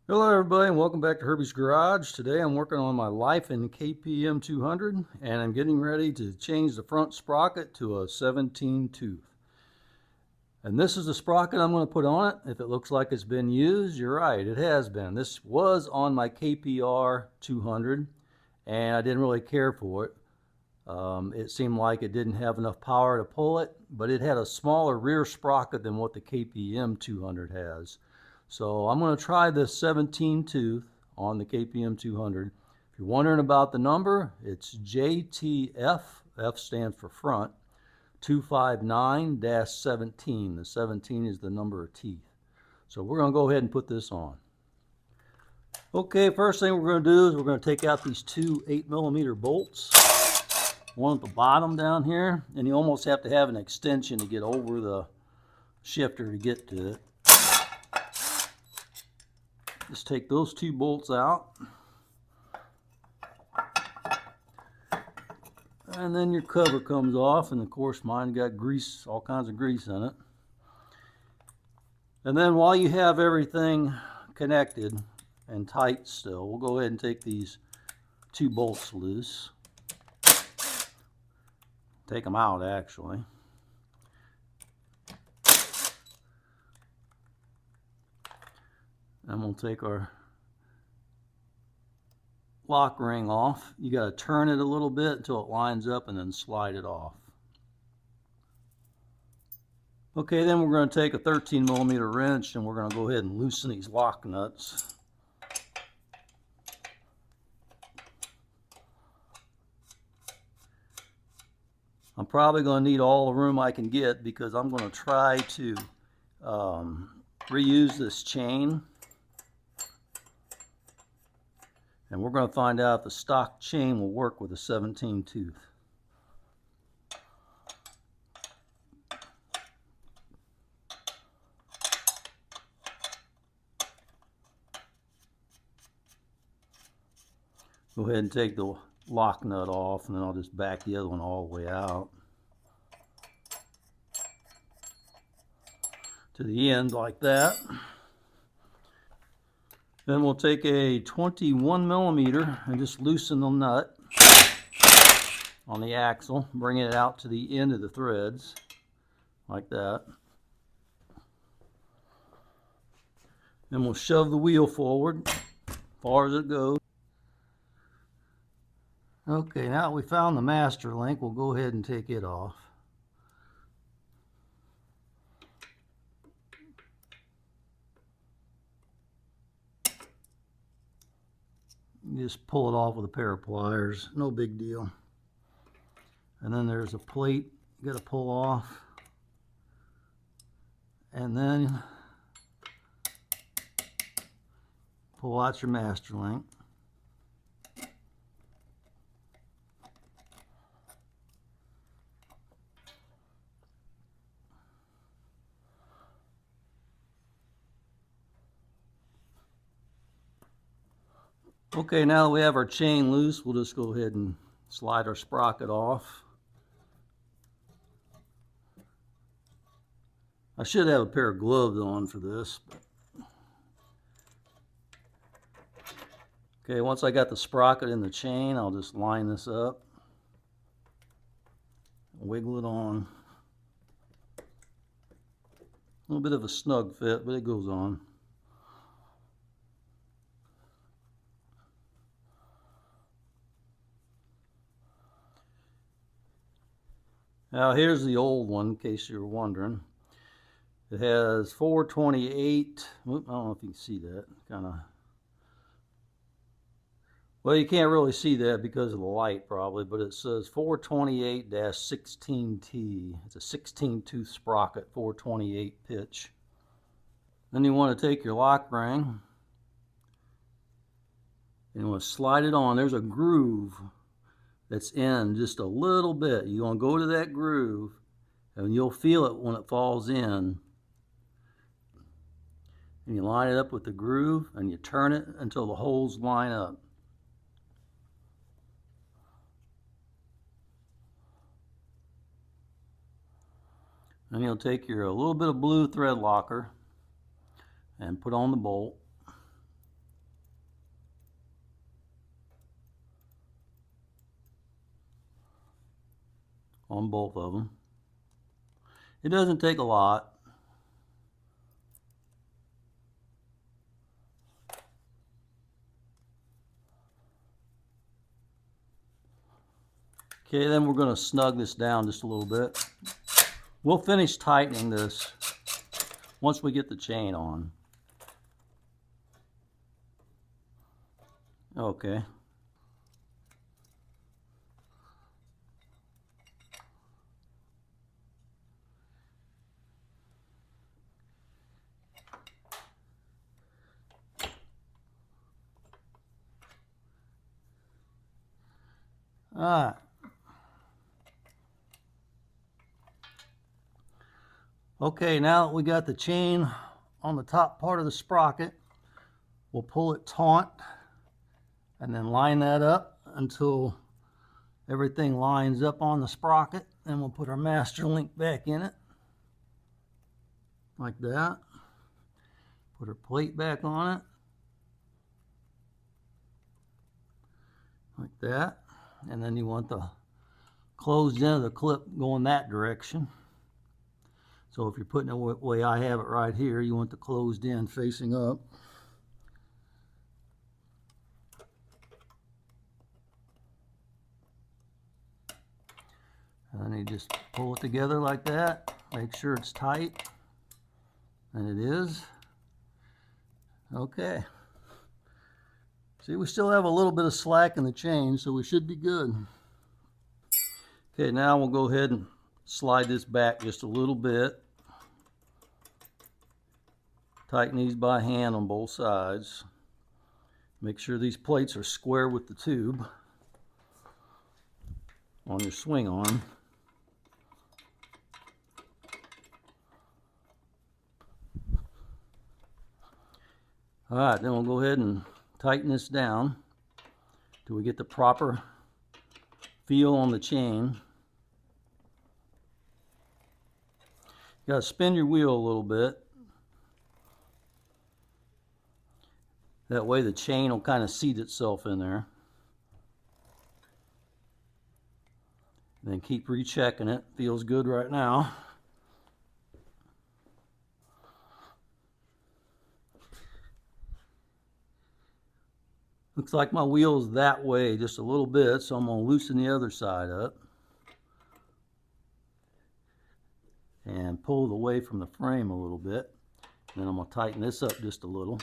Hello everybody and welcome back to Herbies Garage. Today I'm working on my Lifan KPM 200 and I'm getting ready to change the front sprocket to a 17 tooth. And this is the sprocket I'm going to put on it. If it looks like it's been used, you're right, it has been. This was on my KPR 200 and I didn't really care for it. It seemed like it didn't have enough power to pull it, but it had a smaller rear sprocket than what the KPM 200 has. So I'm going to try this 17 tooth on the KPM 200. If you're wondering about the number, it's JTF, F stands for front, 259-17. The 17 is the number of teeth. So we're going to go ahead and put this on. Okay, first thing we're going to do is we're going to take out these two 8mm bolts. One at the bottom down here, and you almost have to have an extension to get over the shifter to get to it. Just take those two bolts out, and then your cover comes off, and of course mine got grease, all kinds of grease in it. And then while you have everything connected and tight still, we'll go ahead and take these two bolts loose. Take them out actually. And we'll take our lock ring off. You got to turn it a little bit until it lines up and then slide it off. Okay, then we're going to take a 13mm wrench and we're going to go ahead and loosen these lock nuts. I'm probably going to need all the room I can get because I'm going to try to reuse this chain. And we're going to find out if the stock chain will work with a 17 tooth. Go ahead and take the lock nut off, and then I'll just back the other one all the way out to the end like that. Then we'll take a 21mm and just loosen the nut on the axle, bringing it out to the end of the threads like that. Then we'll shove the wheel forward as far as it goes. Okay, now that we found the master link, we'll go ahead and take it off. You just pull it off with a pair of pliers, no big deal. And then there's a plate you got to pull off. And then pull out your master link. Okay, now that we have our chain loose, we'll just go ahead and slide our sprocket off. I should have a pair of gloves on for this. Okay, once I got the sprocket in the chain, I'll just line this up, wiggle it on. A little bit of a snug fit, but it goes on. Now here's the old one, in case you're wondering. It has 428. I don't know if you can see that. Well, you can't really see that because of the light probably, but it says 428-16T. It's a 16 tooth sprocket, 428 pitch. Then you want to take your lock ring and you want to slide it on. There's a groove that's in just a little bit. You want to go to that groove and you'll feel it when it falls in. And you line it up with the groove and you turn it until the holes line up. Then you'll take a little bit of blue thread locker and put on the bolt. on both of them. It doesn't take a lot. Okay, then we're going to snug this down just a little bit. We'll finish tightening this once we get the chain on. Okay. All right. Okay, now that we got the chain on the top part of the sprocket, we'll pull it taut and then line that up until everything lines up on the sprocket. Then we'll put our master link back in it, like that. Put our plate back on it, like that. And then you want the closed end of the clip going that direction. So if you're putting it the way I have it right here, you want the closed end facing up. And then you just pull it together like that. Make sure it's tight. And it is. Okay. See, we still have a little bit of slack in the chain, so we should be good. Okay, now we'll go ahead and slide this back just a little bit. Tighten these by hand on both sides. Make sure these plates are square with the tube on your swing arm. All right, then we'll go ahead and tighten this down till we get the proper feel on the chain. You gotta spin your wheel a little bit. That way the chain will kind of seat itself in there. And then keep rechecking it. Feels good right now. Looks like my wheel's that way just a little bit, so I'm going to loosen the other side up. And pull it away from the frame a little bit. Then I'm going to tighten this up just a little.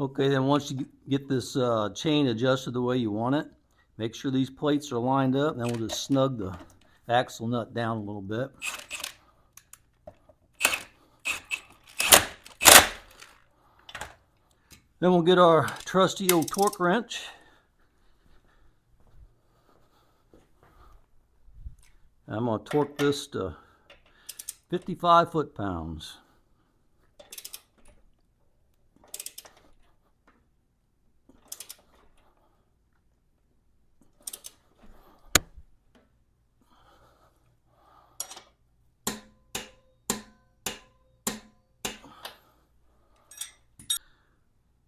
Okay, then once you get this chain adjusted the way you want it, make sure these plates are lined up, and then we'll just snug the axle nut down a little bit. Then we'll get our trusty old torque wrench. I'm going to torque this to 55 foot-pounds.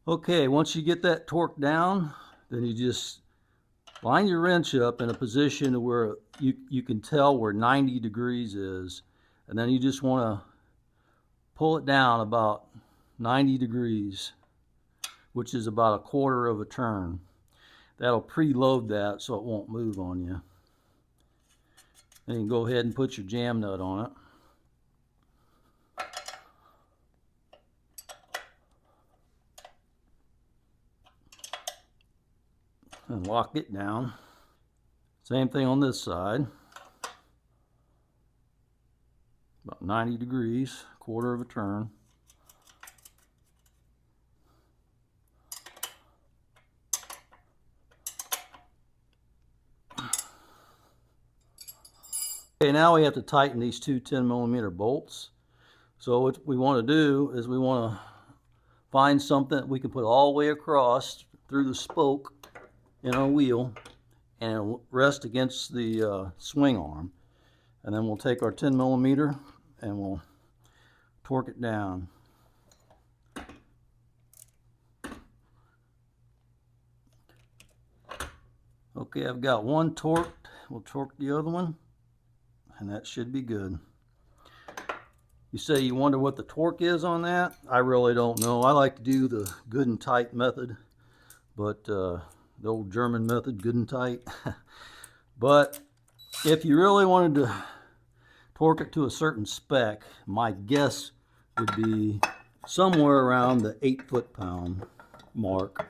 Okay, once you get that torque down, then you just line your wrench up in a position where you can tell where 90 degrees is. And then you just want to pull it down about 90 degrees, which is about a quarter of a turn. That'll preload that so it won't move on you. Then you can go ahead and put your jam nut on it. And lock it down. Same thing on this side. About 90 degrees, 1/4 of a turn. Okay, now we have to tighten these two 10mm bolts. So what we want to do is we want to find something that we can put all the way across through the spoke in our wheel and it'll rest against the swing arm. And then we'll take our 10mm and we'll torque it down. Okay, I've got one torqued. We'll torque the other one, and that should be good. You say you wonder what the torque is on that? I really don't know. I like to do the good and tight method, but the old German method, good and tight. But if you really wanted to torque it to a certain spec, my guess would be somewhere around the 8 foot-pound mark.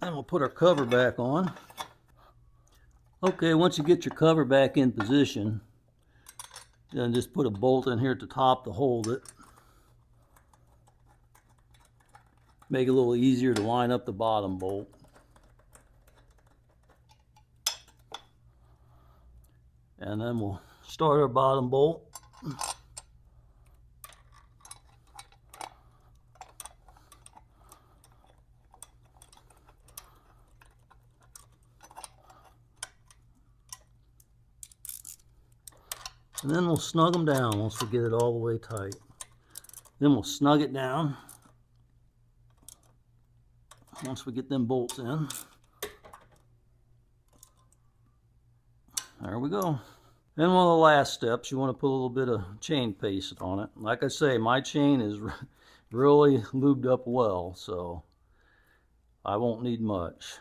And we'll put our cover back on. Okay, once you get your cover back in position, then just put a bolt in here at the top to hold it. Make it a little easier to line up the bottom bolt. And then we'll start our bottom bolt. And then we'll snug them down once we get it all the way tight. Then we'll snug it down once we get them bolts in. There we go. Then one of the last steps, you want to put a little bit of chain paste on it. Like I say, my chain is really lubed up well, so I won't need much.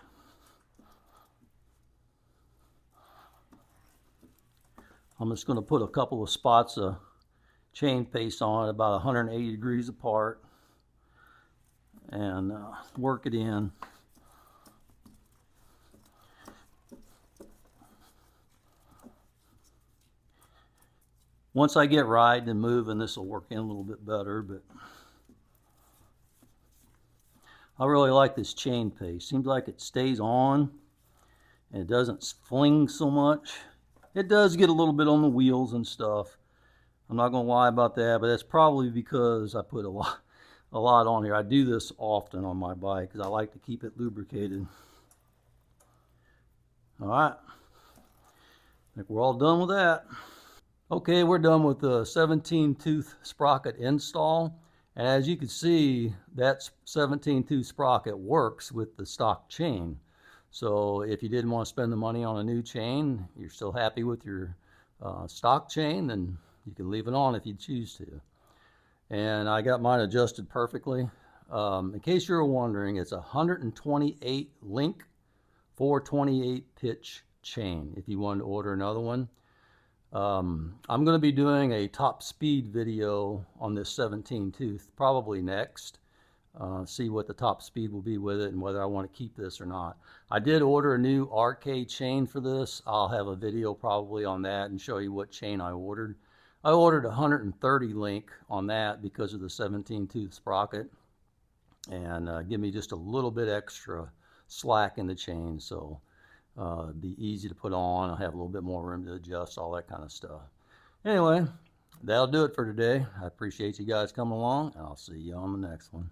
I'm just going to put a couple of spots of chain paste on it about 180 degrees apart and work it in. Once I get riding and moving, this will work in a little bit better, but I really like this chain paste. Seems like it stays on and it doesn't fling so much. It does get a little bit on the wheels and stuff. I'm not going to lie about that, but that's probably because I put a lot on here. I do this often on my bike because I like to keep it lubricated. All right, I think we're all done with that. Okay, we're done with the 17-tooth sprocket install. And as you can see, that 17-tooth sprocket works with the stock chain. So if you didn't want to spend the money on a new chain, you're still happy with your stock chain, then you can leave it on if you choose to. And I got mine adjusted perfectly. In case you're wondering, it's a 128 link 428 pitch chain if you want to order another one. I'm going to be doing a top speed video on this 17-tooth probably next. See what the top speed will be with it and whether I want to keep this or not. I did order a new RK chain for this. I'll have a video probably on that and show you what chain I ordered. I ordered 130 link on that because of the 17-tooth sprocket, and give me just a little bit extra slack in the chain, so it'd be easy to put on. I'll have a little bit more room to adjust, all that kind of stuff. Anyway, that'll do it for today. I appreciate you guys coming along, and I'll see you on the next one.